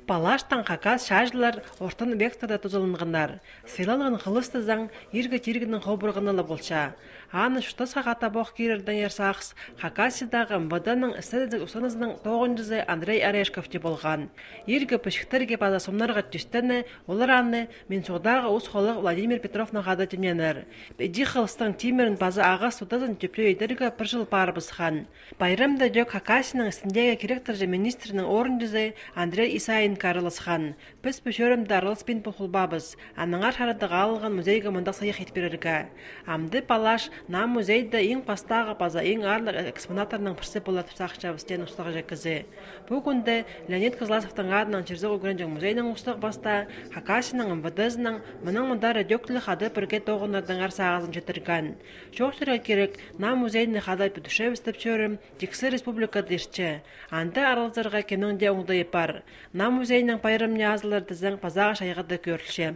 Палаштан хакас шажлар ортан векторда тузылынғандар. Сыйлалығын қылысты заң ергі тергінің қобырғынылы болша. Аны шутасқа қата боқ керерден ерсақс хакасидағы МВД-ның істедік ұсанызының 9-зы Андрей Орешков болған. Ергі пішіктерге база сомнарға түстені, олар аны Менсуғдағы ұс қолық Владимир Петровна қады тіменер. Беди қылыстың темерін база аға судазын төплеу едергі бір жыл парыбысқан. Байрамда дөк хакасының істіндегі керектір министрінің 10-зы Андрей Исаин Карлысхан. Біз бөшөрімді арылыспен бұқылбабыз. Аныңар шарыдыға алған музейге мұндақ сайық етберерге. Амды палаш нам музейді ең пастағы база ең арлық экспонаторының пірсі болады сақшабыстен ұстағы жекізі. Бүгінді Леонид Козласовтың адынан Черзоғы Гренжің музейінің ұстық баста Хакасының МВД-зінің мұның мұндары дөктілі қады бірге тоғынардың арсағызын жетірген. Жоқтырға керек нам музейіні қадай бүдішев істіп чөрім Тексі республика дешчі. Анды аралзарға кемнің де оңды епар. Нам музейінің пайрымне азылар дізің пазаға шайғады көрілші.